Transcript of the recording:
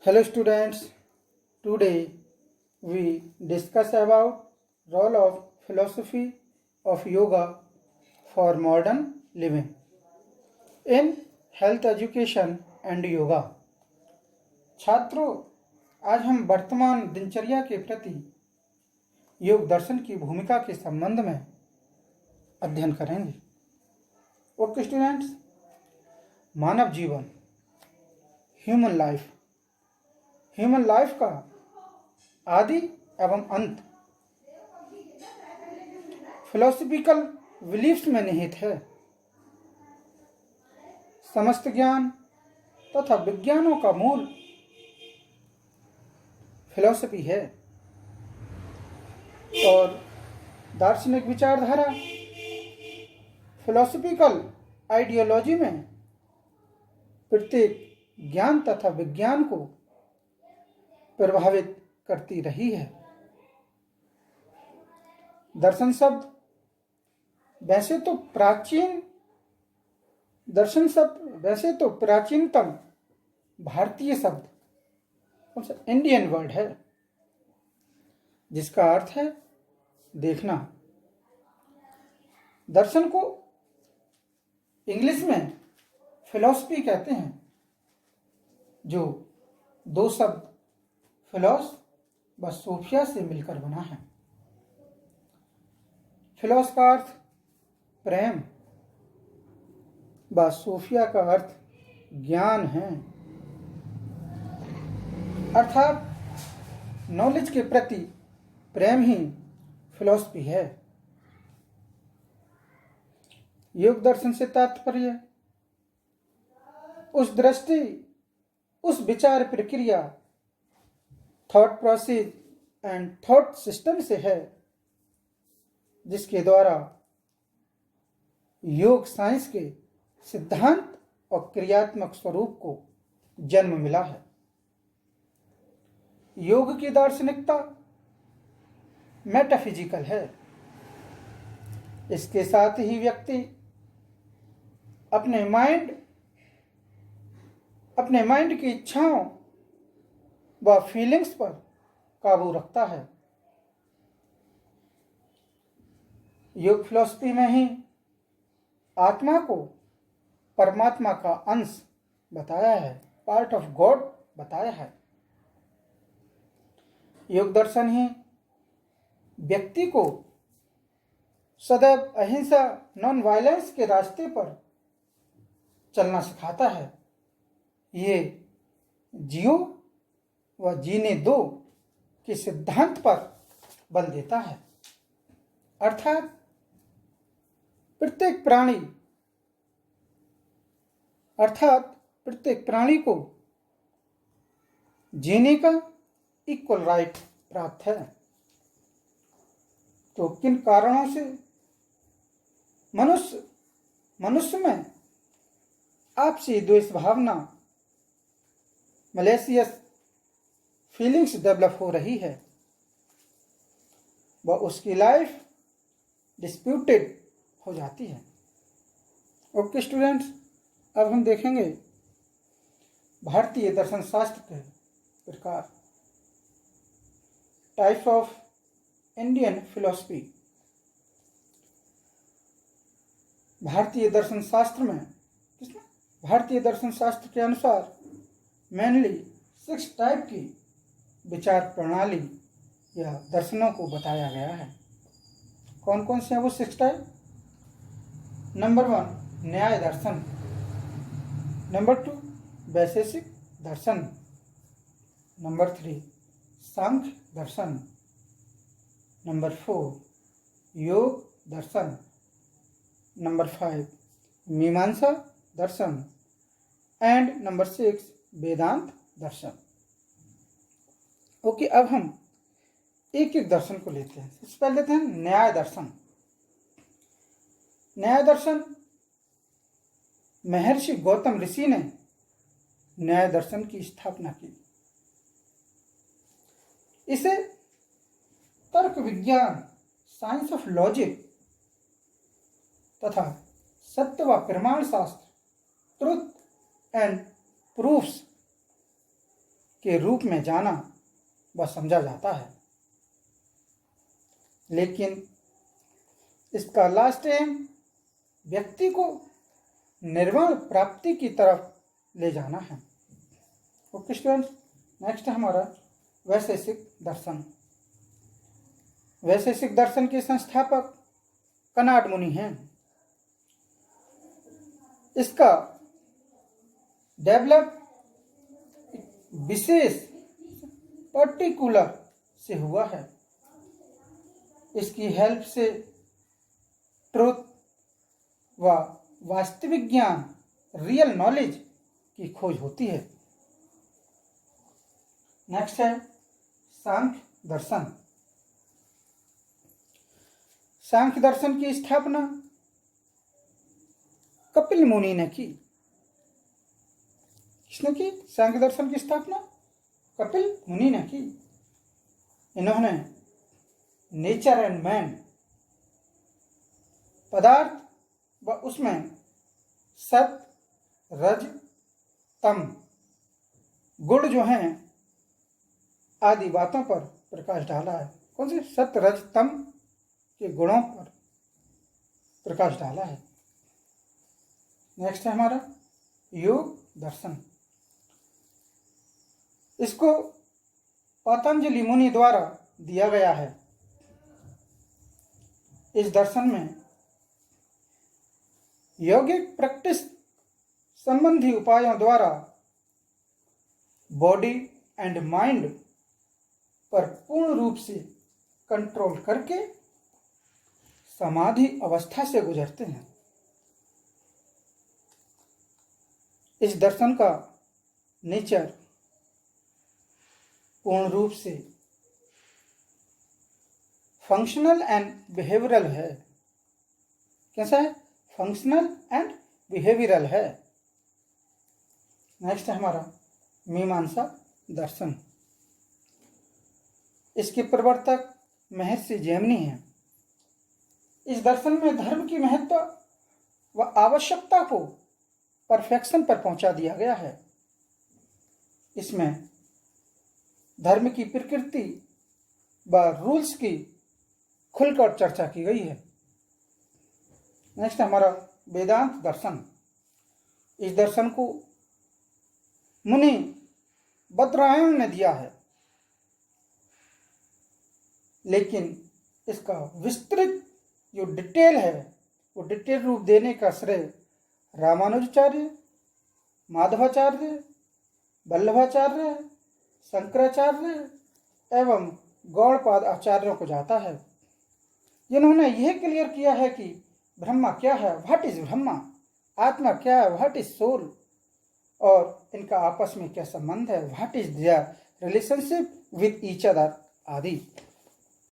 Hello students, today we discuss about role of philosophy of yoga for modern living in health education and yoga. छात्रों, आज हम वर्तमान दिनचर्या के प्रति योग दर्शन की भूमिका के संबंध में अध्ययन करेंगे. ओके स्टूडेंट्स, मानव जीवन ह्यूमन लाइफ का आदि एवं अंत फिलोसफिकल बिलीफ्स में निहित है. समस्त ज्ञान तथा विज्ञानों का मूल फिलोसफी है और दार्शनिक विचारधारा फिलोसफिकल आइडियोलॉजी में प्रत्येक ज्ञान तथा विज्ञान को प्रभावित करती रही है. दर्शन शब्द वैसे तो प्राचीनतम भारतीय शब्द इंडियन वर्ड है, जिसका अर्थ है देखना. दर्शन को इंग्लिश में फिलॉसफी कहते हैं, जो दो शब्द फिलॉस व सोफिया से मिलकर बना है. फिलॉस का अर्थ प्रेम व सोफिया का अर्थ ज्ञान है, अर्थात नॉलेज के प्रति प्रेम ही फिलॉसफी है. योग दर्शन से तात्पर्य उस दृष्टि, उस विचार प्रक्रिया, thought process and thought system से है जिसके द्वारा योग साइंस के सिद्धांत और क्रियात्मक स्वरूप को जन्म मिला है. योग की दार्शनिकता मेटाफिजिकल है. इसके साथ ही व्यक्ति अपने माइंड की इच्छाओं व फीलिंग्स पर काबू रखता है. योग फिलॉसफी में ही आत्मा को परमात्मा का अंश बताया है, पार्ट ऑफ गॉड बताया है. योग दर्शन ही व्यक्ति को सदैव अहिंसा, नॉन वायलेंस के रास्ते पर चलना सिखाता है. ये जियो व जीने दो के सिद्धांत पर बल देता है. अर्थात प्रत्येक प्राणी को जीने का इक्वल राइट प्राप्त है. तो किन कारणों से मनुष्य में आपसी द्वेष भावना, मलेशियस फीलिंग्स डेवलप हो रही है व उसकी लाइफ डिस्प्यूटेड हो जाती है. ओके स्टूडेंट्स, अब हम देखेंगे भारतीय दर्शन शास्त्र के प्रकार, टाइप्स ऑफ इंडियन फिलॉसफी. भारतीय दर्शन शास्त्र के अनुसार मेनली 6 टाइप की विचार प्रणाली या दर्शनों को बताया गया है. कौन कौन से हैं वो 6 टाइप? नंबर 1 न्याय दर्शन, नंबर 2 वैशेषिक दर्शन, नंबर 3 सांख्य दर्शन, नंबर 4 योग दर्शन, नंबर 5 मीमांसा दर्शन एंड नंबर 6 वेदांत दर्शन. ओके, अब हम एक एक दर्शन को लेते हैं. सबसे पहले लेते हैं न्याय दर्शन. न्याय दर्शन महर्षि गौतम ऋषि ने न्याय दर्शन की स्थापना की. इसे तर्क विज्ञान, साइंस ऑफ लॉजिक तथा सत्य व प्रमाण शास्त्र, ट्रुथ एंड प्रूफ्स के रूप में जाना व समझा जाता है, लेकिन इसका लास्ट एम व्यक्ति को निर्वाण प्राप्ति की तरफ ले जाना है। ओके स्टूडेंट्स, नेक्स्ट है हमारा वैशेषिक दर्शन। वैशेषिक दर्शन के संस्थापक कनाड मुनि हैं। इसका डेवलप विशेष पर्टिकुलर से हुआ है। इसकी हेल्प से ट्रुथ व वास्तविक ज्ञान, रियल नॉलेज की खोज होती है। नेक्स्ट है सांख्य दर्शन। सांख्य दर्शन की स्थापना कपिल मुनि ने की। किसने की? सांख्य दर्शन की स्थापना कपिल मुनि ने की। इन्होंने नेचर एंड मैन, पदार्थ व उसमें सत, रज, तम गुण जो हैं आदि बातों पर प्रकाश डाला है। कौन से? सत, रज, तम के गुणों पर प्रकाश डाला है। नेक्स्ट है हमारा योग दर्शन। इसको पतंजलि मुनि द्वारा दिया गया है। इस दर्शन में यौगिक प्रैक्टिस संबंधी उपायों द्वारा बॉडी एंड माइंड पर पूर्ण रूप से कंट्रोल करके समाधि अवस्था से गुजरते हैं। इस दर्शन का नेचर पूर्ण रूप से फंक्शनल एंड बिहेवियरल है। कैसा है? फंक्शनल एंड बिहेवियरल है। नेक्स्ट है हमारा मीमांसा दर्शन। इसके प्रवर्तक महर्षि जैमिनी हैं। इस दर्शन में धर्म की महत्व व आवश्यकता को परफेक्शन पर पहुंचा दिया गया है। इसमें धर्म की प्रकृति व रूल्स की खुलकर चर्चा की गई है। नेक्स्ट हमारा वेदांत दर्शन। इस दर्शन को मुनि बद्रायण ने दिया है, लेकिन इसका विस्तृत जो डिटेल है वो डिटेल रूप देने का श्रेय रामानुजाचार्य, माधवाचार्य, वल्लभाचार्य, शंकराचार्य एवं गौड़पाद आचार्यों को जाता है, जिन्होंने यह क्लियर किया है कि ब्रह्मा क्या है, व्हाट इज ब्रह्मा, आत्मा क्या है, व्हाट इज सोल, और इनका आपस में क्या संबंध है, what is their relationship with each other आदि।